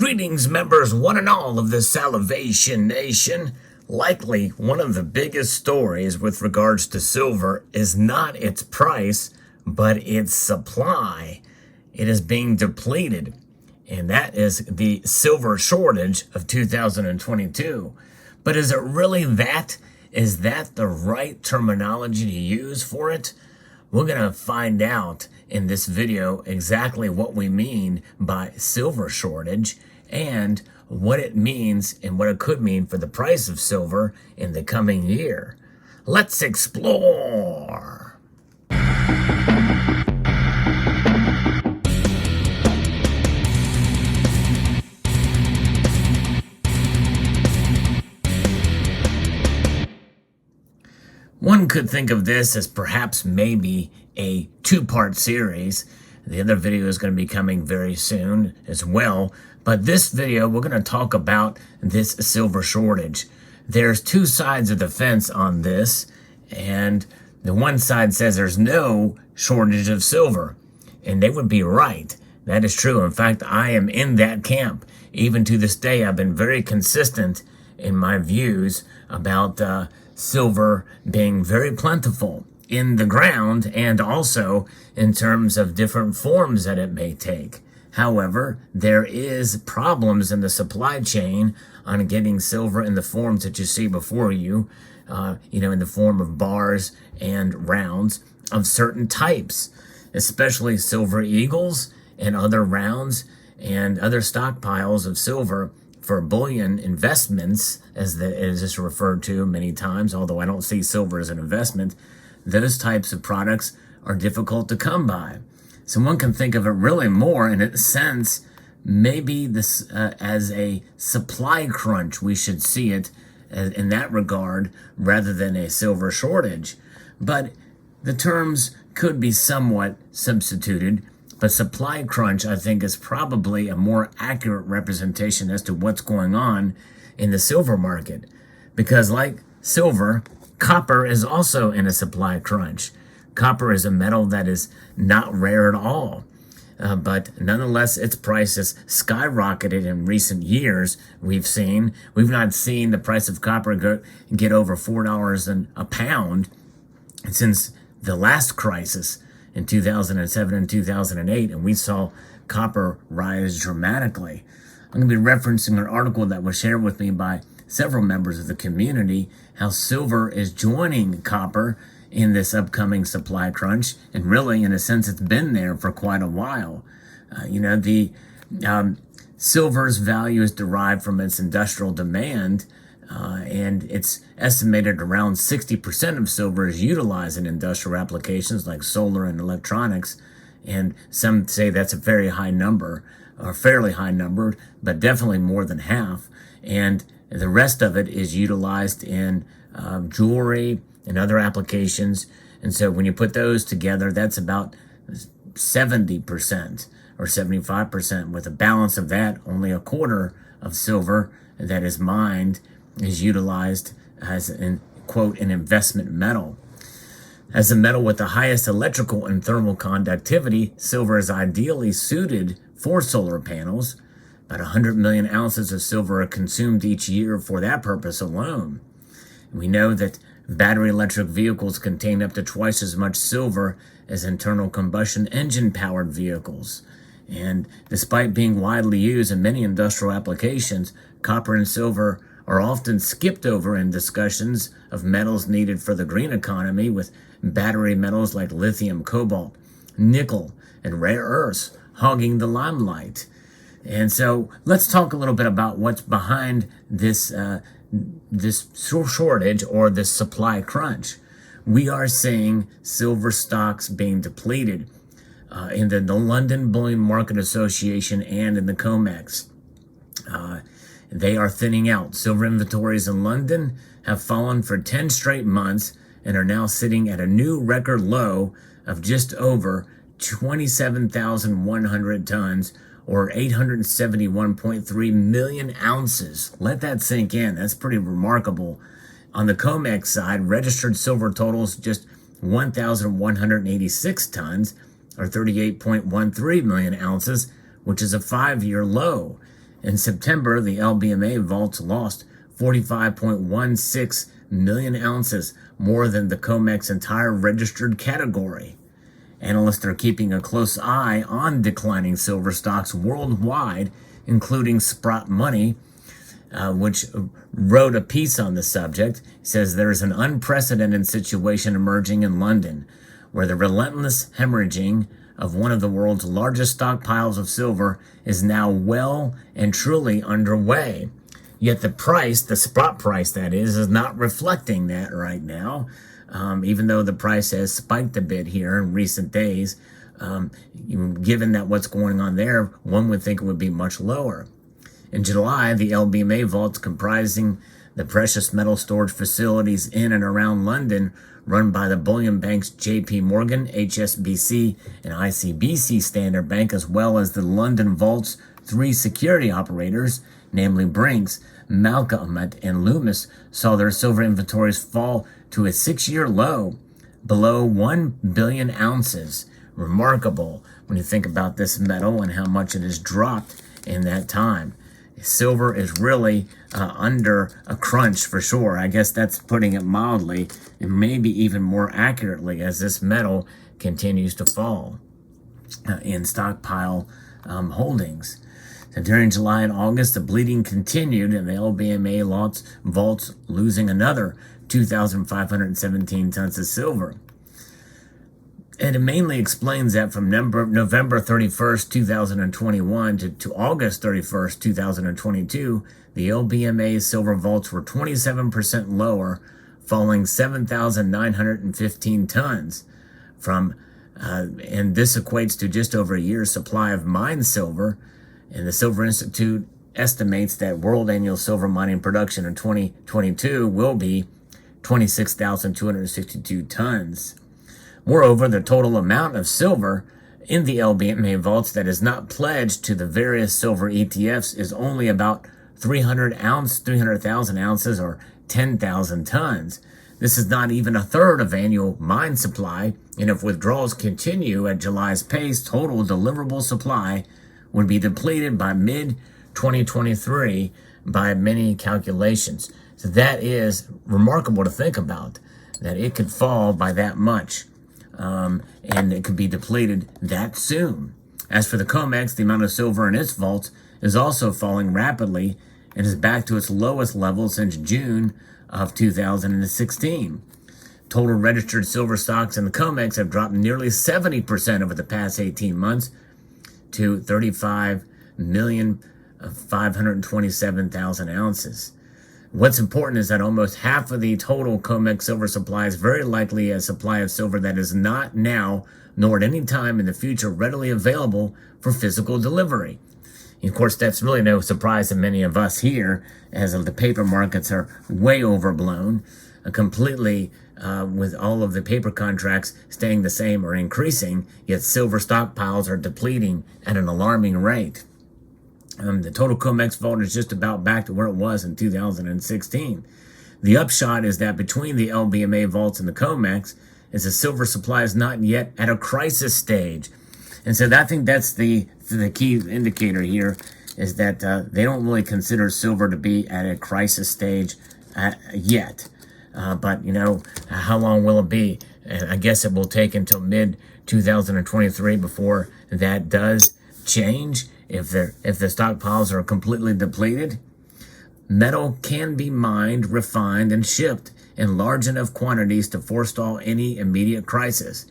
Greetings, members, one and all of the Salivation Nation. Likely one of the biggest stories with regards to silver is not its price, but its supply. It is being depleted, and that is the silver shortage of 2022. But is it really that? Is that the right terminology to use for it? We're going to find out in this video exactly what we mean by silver shortage and what it means and what it could mean for the price of silver in the coming year. Let's explore. One could think of this as perhaps maybe a two-part series. The other video is going to be coming very soon as well. But this video, we're going to talk about this silver shortage. There's two sides of the fence on this. And the one side says there's no shortage of silver. And they would be right. That is true. In fact, I am in that camp. Even to this day, I've been very consistent in my views about silver being very plentiful in the ground and also in terms of different forms that it may take. However, there is problems in the supply chain on getting silver in the forms that you see before you, in the form of bars and rounds of certain types, especially silver eagles and other rounds and other stockpiles of silver for bullion investments, as it's referred to many times, although I don't see silver as an investment. Those types of products are difficult to come by. So one can think of it really more in a sense, maybe this as a supply crunch. We should see it in that regard rather than a silver shortage. But the terms could be somewhat substituted. But supply crunch, I think, is probably a more accurate representation as to what's going on in the silver market. Because like silver, copper is also in a supply crunch. Copper is a metal that is not rare at all. But nonetheless, its price has skyrocketed in recent years. We've not seen the price of copper get over $4 a pound since the last crisis in 2007 and 2008, and we saw copper rise dramatically. I'm going to be referencing an article that was shared with me by several members of the community, how silver is joining copper in this upcoming supply crunch, and really, in a sense, it's been there for quite a while. Silver's value is derived from its industrial demand, and it's estimated around 60% of silver is utilized in industrial applications like solar and electronics. And some say that's a very high number, or fairly high number, but definitely more than half. And the rest of it is utilized in jewelry and other applications. And so when you put those together, that's about 70% or 75%, with a balance of that, only a quarter of silver that is mined is utilized as an investment metal. As a metal with the highest electrical and thermal conductivity, silver is ideally suited for solar panels. About 100 million ounces of silver are consumed each year for that purpose alone. We know that battery electric vehicles contain up to twice as much silver as internal combustion engine powered vehicles. And despite being widely used in many industrial applications, copper and silver are often skipped over in discussions of metals needed for the green economy, with battery metals like lithium, cobalt, nickel, and rare earths hogging the limelight. And so let's talk a little bit about what's behind this shortage or this supply crunch. We are seeing silver stocks being depleted in the London Bullion Market Association and in the COMEX. They are thinning out. Silver inventories in London have fallen for 10 straight months and are now sitting at a new record low of just over 27,100 tons or 871.3 million ounces. Let that sink in. That's pretty remarkable. On the COMEX side, registered silver totals just 1,186 tons or 38.13 million ounces, which is a 5-year low. In September, the LBMA vaults lost 45.16 million ounces, more than the COMEX entire registered category. Analysts are keeping a close eye on declining silver stocks worldwide, including Sprott Money, which wrote a piece on the subject. It says there's an unprecedented situation emerging in London, where the relentless hemorrhaging of one of the world's largest stockpiles of silver is now well and truly underway. Yet the price, the spot price that is not reflecting that right now, even though the price has spiked a bit here in recent days. Given that what's going on there, one would think it would be much lower. In July, the LBMA vaults comprising the precious metal storage facilities in and around London, run by the bullion banks JP Morgan, HSBC, and ICBC Standard Bank, as well as the London Vault's three security operators, namely Brinks, Malcolm, and Loomis, saw their silver inventories fall to a 6-year low, below 1 billion ounces. Remarkable when you think about this metal and how much it has dropped in that time. Silver is really under a crunch for sure. I guess that's putting it mildly, and maybe even more accurately, as this metal continues to fall in stockpile holdings. So during July and August, the bleeding continued, and the LBMA vaults losing another 2,517 tons of silver. And it mainly explains that from November 31st, 2021 to August 31st, 2022, the LBMA silver vaults were 27% lower, falling 7,915 tons and this equates to just over a year's supply of mined silver. And the Silver Institute estimates that world annual silver mining production in 2022 will be 26,262 tons. Moreover, the total amount of silver in the LBMA vaults that is not pledged to the various silver ETFs is only about 300,000 ounces or 10,000 tons. This is not even a third of annual mine supply, and if withdrawals continue at July's pace, total deliverable supply would be depleted by mid-2023 by many calculations. So that is remarkable to think about, that it could fall by that much. And it could be depleted that soon. As for the COMEX, the amount of silver in its vaults is also falling rapidly and is back to its lowest level since June of 2016. Total registered silver stocks in the COMEX have dropped nearly 70% over the past 18 months to 35,527,000 ounces. What's important is that almost half of the total COMEX silver supply is very likely a supply of silver that is not now, nor at any time in the future, readily available for physical delivery. And of course, that's really no surprise to many of us here, as the paper markets are way overblown, completely with all of the paper contracts staying the same or increasing, yet silver stockpiles are depleting at an alarming rate. The total COMEX vault is just about back to where it was in 2016. The upshot is that between the LBMA vaults and the COMEX, is the silver supply is not yet at a crisis stage. And so I think that's the key indicator here, is that they don't really consider silver to be at a crisis stage yet. But, how long will it be? And I guess it will take until mid-2023 before that does change. If the stockpiles are completely depleted, metal can be mined, refined, and shipped in large enough quantities to forestall any immediate crisis.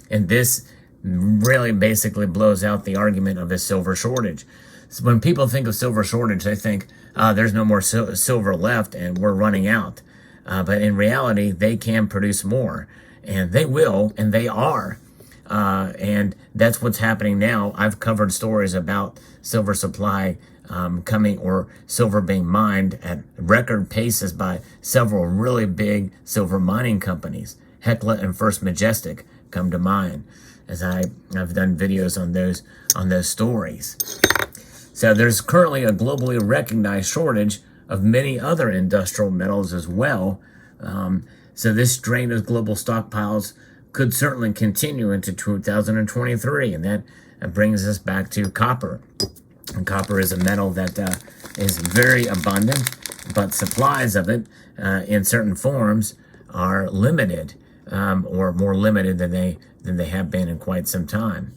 And this really basically blows out the argument of a silver shortage. So when people think of silver shortage, they think, there's no more silver left and we're running out. But in reality, they can produce more. And they will, and they are. And that's what's happening now. I've covered stories about silver supply coming, or silver being mined at record paces by several really big silver mining companies. Hecla and First Majestic come to mind, as I've done videos on those stories. So there's currently a globally recognized shortage of many other industrial metals as well. So this drain of global stockpiles could certainly continue into 2023, and that brings us back to copper. And copper is a metal that is very abundant, but supplies of it in certain forms are limited, or more limited than they have been in quite some time.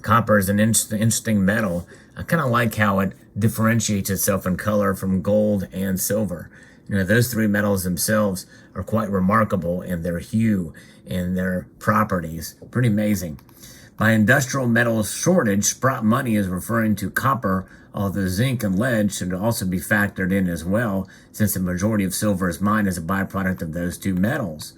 Copper is an interesting metal. I kind of like how it differentiates itself in color from gold and silver. You know, those three metals themselves are quite remarkable in their hue and their properties. Pretty amazing. By industrial metals shortage, Sprott money is referring to copper, although zinc and lead should also be factored in as well, since the majority of silver is mined as a byproduct of those two metals.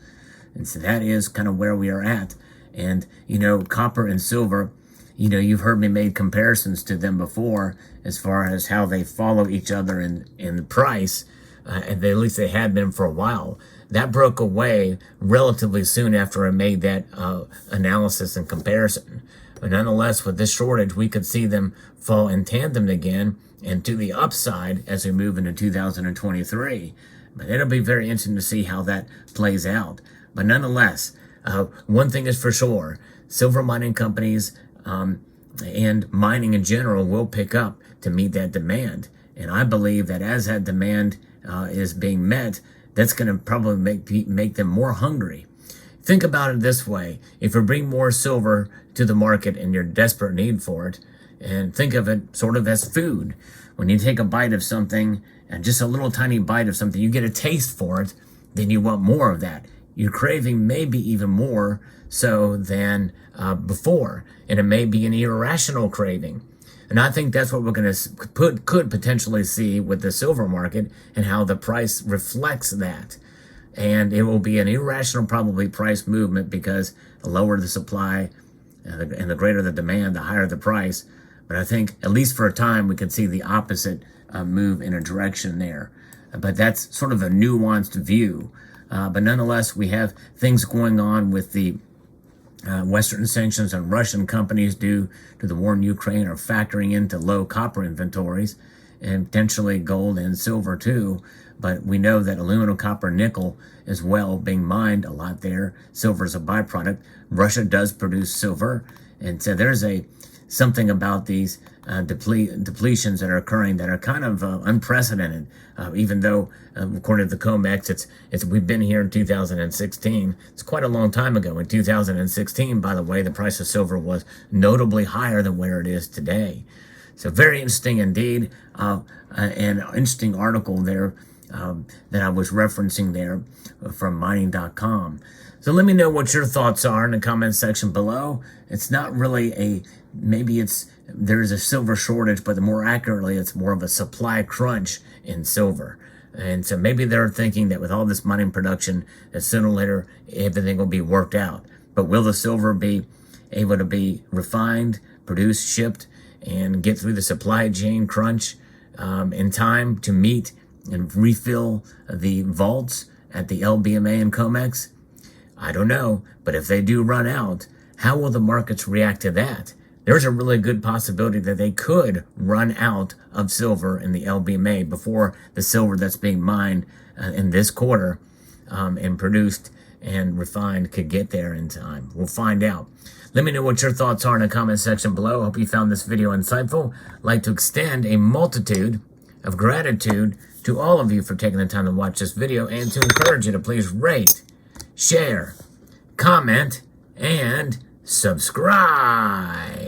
And so that is kind of where we are at. And, you know, copper and silver, you know, you've heard me make comparisons to them before as far as how they follow each other in the price, and at least they had been for a while. That broke away relatively soon after I made that analysis and comparison. But nonetheless, with this shortage, we could see them fall in tandem again and to the upside as we move into 2023. But it'll be very interesting to see how that plays out. But nonetheless, one thing is for sure, silver mining companies and mining in general will pick up to meet that demand. And I believe that as that demand is being met, that's going to probably make them more hungry. Think about it this way. If you bring more silver to the market and you're in desperate need for it, and think of it sort of as food. When you take a bite of something, and just a little tiny bite of something, you get a taste for it, then you want more of that. You're craving maybe even more so than before, and it may be an irrational craving. And I think that's what we're going to could potentially see with the silver market and how the price reflects that. And it will be an irrational probably price movement because the lower the supply and the greater the demand, the higher the price. But I think at least for a time we could see the opposite move in a direction there. But that's sort of a nuanced view. But nonetheless, we have things going on with the Western sanctions on Russian companies due to the war in Ukraine are factoring into low copper inventories and potentially gold and silver too. But we know that aluminum, copper, nickel as well being mined a lot there. Silver is a byproduct. Russia does produce silver. And so there's something about these depletions that are occurring that are kind of unprecedented. Even though, according to the COMEX, we've been here in 2016. It's quite a long time ago. In 2016, by the way, the price of silver was notably higher than where it is today. So very interesting indeed. An interesting article there that I was referencing there from mining.com. So let me know what your thoughts are in the comment section below. It's not really there's a silver shortage, but more accurately, it's more of a supply crunch in silver. And so maybe they're thinking that with all this mining production, that sooner or later, everything will be worked out. But will the silver be able to be refined, produced, shipped, and get through the supply chain crunch in time to meet and refill the vaults at the LBMA and COMEX? I don't know, but if they do run out, how will the markets react to that? There's a really good possibility that they could run out of silver in the LBMA before the silver that's being mined in this quarter and produced and refined could get there in time. We'll find out. Let me know what your thoughts are in the comment section below. Hope you found this video insightful. I'd like to extend a multitude of gratitude to all of you for taking the time to watch this video and to encourage you to please rate, share, comment, and subscribe.